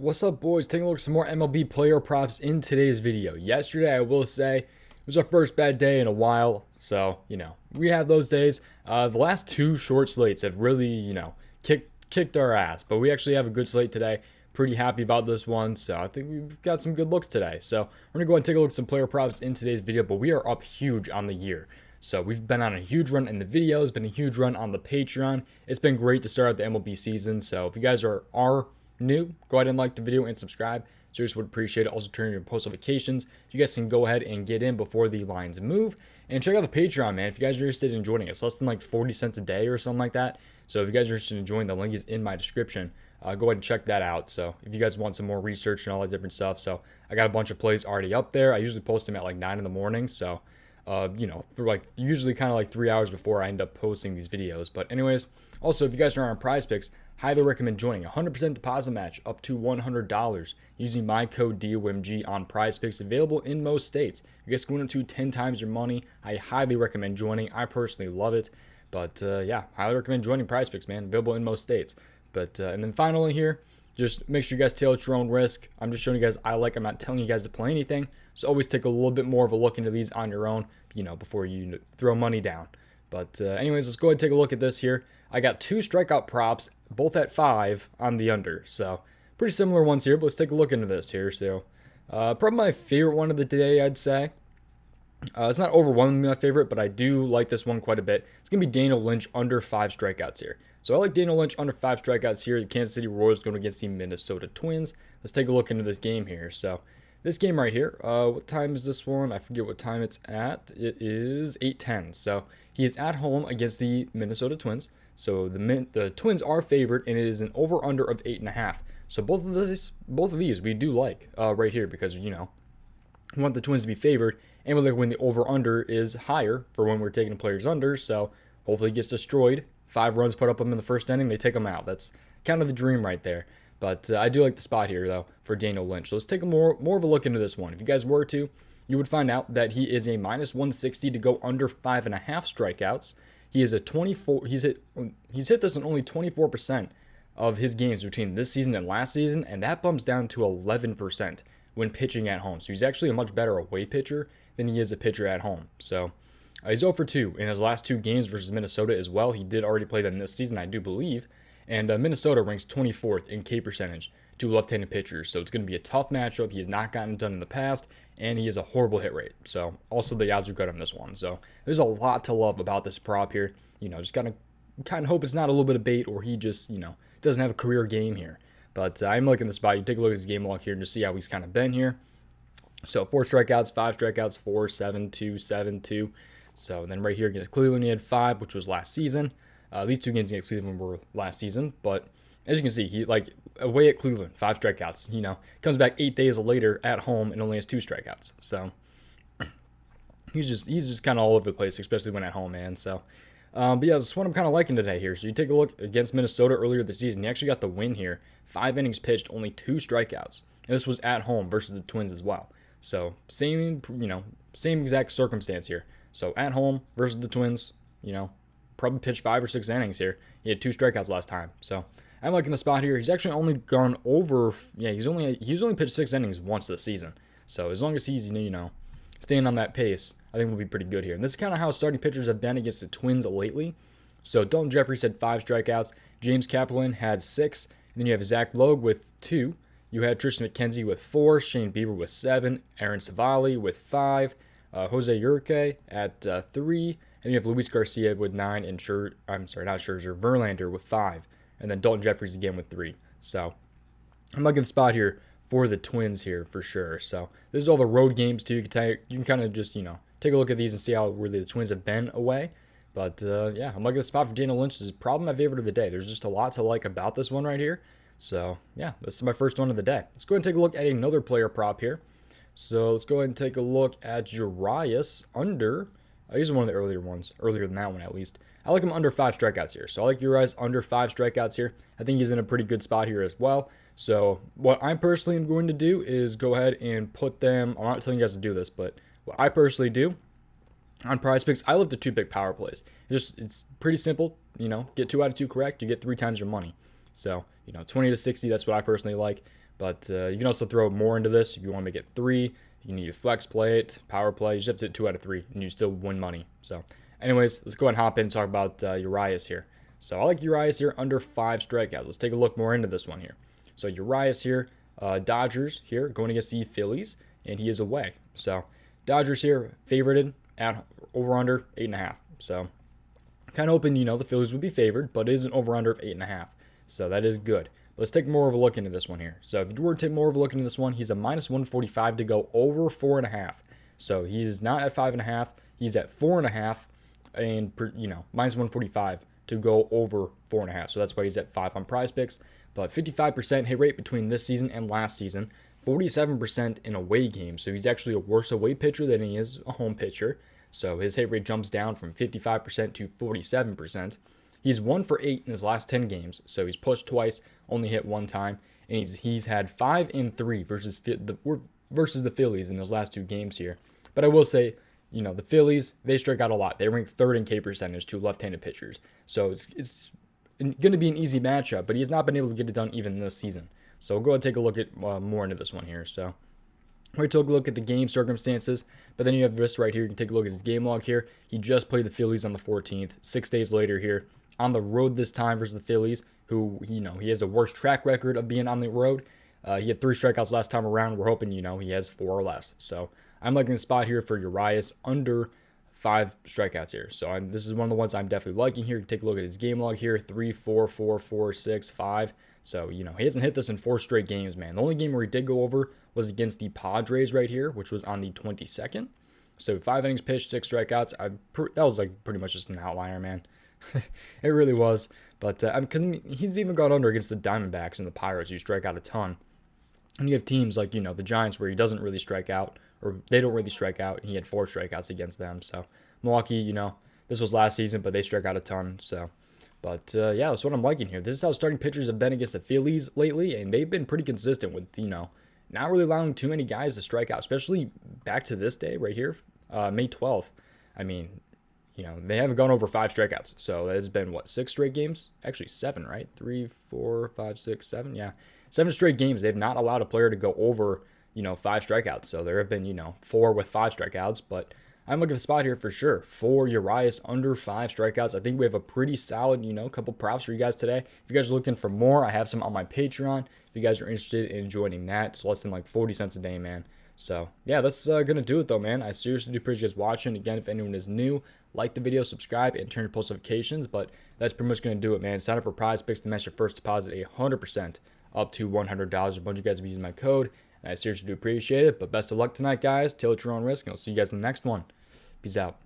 What's up, boys? Taking a look at some more MLB player props in today's video. Yesterday, I will say, it was our first bad day in a while, so, we have those days. The last two short slates have really, kicked our ass, but we actually have a good slate today. Pretty happy about this one, so I think we've got some good looks today. So, we're going to go ahead and take a look at some player props in today's video, but we are up huge on the year. So we've been on a huge run in the videos, been a huge run on the Patreon. It's been great to start out the MLB season, so if you guys are new, go ahead and like the video and subscribe. Seriously would appreciate it. Also turn on your post notifications. You guys can go ahead and get in before the lines move. And check out the Patreon, man. If you guys are interested in joining us, less than like 40 cents a day or something like that. So if you guys are interested in joining, the link is in my description. Go ahead and check that out. So if you guys want some more research and all that different stuff. So I got a bunch of plays already up there. I usually post them at like 9 in the morning. So for like usually kind of like 3 hours before I end up posting these videos. But anyways, also if you guys are on PrizePicks, highly recommend joining. 100% deposit match up to $100 using my code DOMG on PrizePicks, available in most states. You guys going up to 10 times your money. I highly recommend joining. I personally love it. But yeah, highly recommend joining PrizePicks, man. Available in most states. But and then finally here, just make sure you guys tail at your own risk. I'm just showing you guys I'm not telling you guys to play anything. So always take a little bit more of a look into these on your own, before you throw money down. But anyways, let's go ahead and take a look at this here. I got two strikeout props, both at 5 on the under. So pretty similar ones here, but let's take a look into this here. So probably my favorite one of the day, I'd say. It's not overwhelmingly my favorite, but I do like this one quite a bit. It's going to be Daniel Lynch under 5 strikeouts here. So I like Daniel Lynch under 5 strikeouts here. The Kansas City Royals going against the Minnesota Twins. Let's take a look into this game here. So this game right here, what time is this one? I forget what time it's at. It is 8:10. So he is at home against the Minnesota Twins. So the Twins are favored, and it is an over-under of 8.5. So both of these we do like right here because, we want the Twins to be favored, and we like when the over-under is higher for when we're taking players under. So hopefully he gets destroyed. 5 runs put up him in the first inning, they take him out. That's kind of the dream right there. But I do like the spot here, though, for Daniel Lynch. So let's take a more of a look into this one. If you guys were to, you would find out that he is a minus 160 to go under 5.5 strikeouts. He is a 24. He's hit this in only 24% of his games between this season and last season, and that bumps down to 11% when pitching at home. So he's actually a much better away pitcher than he is a pitcher at home. So he's 0 for 2 in his last 2 games versus Minnesota as well. He did already play them this season, I do believe. And Minnesota ranks 24th in K percentage to left-handed pitchers. So it's going to be a tough matchup. He has not gotten it done in the past, and he has a horrible hit rate. So also the odds are good on this one. So there's a lot to love about this prop here. Just kind of hope it's not a little bit of bait, or he just, doesn't have a career game here. But I'm liking this spot. You take a look at his game log here and just see how he's kind of been here. So 4 strikeouts, 5 strikeouts, 4, 7, 2, 7, 2. So then right here against Cleveland, he had 5, which was last season. These 2 games against Cleveland were last season, but as you can see, he away at Cleveland, 5 strikeouts. Comes back 8 days later at home and only has 2 strikeouts. So he's just kind of all over the place, especially when at home, man. So, but yeah, that's what I'm kind of liking today here. So you take a look against Minnesota earlier this season. He actually got the win here. 5 innings pitched, only 2 strikeouts, and this was at home versus the Twins as well. So same exact circumstance here. So at home versus the Twins, probably pitched 5 or 6 innings here. He had 2 strikeouts last time. So I'm liking the spot here. He's actually only gone over, he's only pitched 6 innings once this season. So as long as he's, staying on that pace, I think we'll be pretty good here. And this is kind of how starting pitchers have been against the Twins lately. So Dalton Jeffries had 5 strikeouts. James Kaplan had 6. And then you have Zach Logue with 2. You had Tristan McKenzie with 4. Shane Bieber with 7. Aaron Savali with 5. Jose Urque at 3. And you have Luis Garcia with 9, and Verlander with 5. And then Dalton Jeffries again with 3. So I'm liking the spot here for the Twins here for sure. So this is all the road games too. You can kind of just, take a look at these and see how really the Twins have been away. But yeah, I'm liking the spot for Daniel Lynch. This is probably my favorite of the day. There's just a lot to like about this one right here. So yeah, this is my first one of the day. Let's go ahead and take a look at another player prop here. So let's go ahead and take a look at Urias under. These are one of the earlier ones, earlier than that one at least. I like him under 5 strikeouts here. So I like Urias under 5 strikeouts here. I think he's in a pretty good spot here as well. So what I personally am going to do is go ahead and put them, I'm not telling you guys to do this, but what I personally do on PrizePicks, I love the 2-pick power plays. It's pretty simple, get 2 out of 2 correct, you get 3 times your money. So, 20 to 60, that's what I personally like. But you can also throw more into this if you want to make it 3. You can either flex play it, power play. You just have to hit 2 out of 3, and you still win money. So, anyways, let's go ahead and hop in and talk about Urias here. So, I like Urias here under 5 strikeouts. Let's take a look more into this one here. So, Urias here, Dodgers here going against the Phillies, and he is away. So, Dodgers here favorited at over under 8.5. So, kind of hoping, the Phillies would be favored, but it is an over under of 8.5. So, that is good. Let's take more of a look into this one here. So if you were to take more of a look into this one, he's a minus 145 to go over 4.5. So he's not at 5.5. He's at 4.5, and minus 145 to go over 4.5. So that's why he's at 5 on prizepicks. But 55% hit rate between this season and last season. 47% in away games. So he's actually a worse away pitcher than he is a home pitcher. So his hit rate jumps down from 55% to 47%. He's 1 for 8 in his last 10 games, so he's pushed twice, only hit 1 time, and he's had 5 and 3 versus the Phillies in those last 2 games here. But I will say, the Phillies, they strike out a lot. They rank 3rd in K percentage to left-handed pitchers, so it's going to be an easy matchup. But he has not been able to get it done even this season. So we'll go ahead and take a look at more into this one here. So we took a look at the game circumstances, but then you have this right here. You can take a look at his game log here. He just played the Phillies on the 14th, 6 days later here. On the road this time versus the Phillies, who, he has a worse track record of being on the road. He had 3 strikeouts last time around. We're hoping, he has 4 or less. So I'm liking the spot here for Urias under 5 strikeouts here. So this is one of the ones I'm definitely liking here. You can take a look at his game log here, 3, 4, 4, 4, 6, 5. So, he hasn't hit this in 4 straight games, man. The only game where he did go over was against the Padres right here, which was on the 22nd. So 5 innings pitched, 6 strikeouts. That was like pretty much just an outlier, man. It really was. But because he's even gone under against the Diamondbacks and the Pirates, who strike out a ton. And you have teams like, the Giants, where he doesn't really strike out, or they don't really strike out, and he had 4 strikeouts against them. So Milwaukee, this was last season, but they strike out a ton. So, but yeah, that's what I'm liking here. This is how starting pitchers have been against the Phillies lately, and they've been pretty consistent with, not really allowing too many guys to strike out, especially back to this day right here, May 12th. I mean, they haven't gone over 5 strikeouts. So that has been, 6 straight games? Actually, 7, right? 3, 4, 5, 6, 7. Yeah. 7 straight games. They've not allowed a player to go over, 5 strikeouts. So there have been, 4 with 5 strikeouts. But I'm looking at the spot here for sure. For Urias under 5 strikeouts. I think we have a pretty solid, couple props for you guys today. If you guys are looking for more, I have some on my Patreon. If you guys are interested in joining that, it's less than 40 cents a day, man. So, yeah, that's going to do it, though, man. I seriously do appreciate you guys watching. Again, if anyone is new, like the video, subscribe, and turn your post notifications. But that's pretty much going to do it, man. Sign up for prizepicks to match your first deposit 100% up to $100. A bunch of you guys have been using my code, and I seriously do appreciate it. But best of luck tonight, guys. Till at your own risk, and I'll see you guys in the next one. Peace out.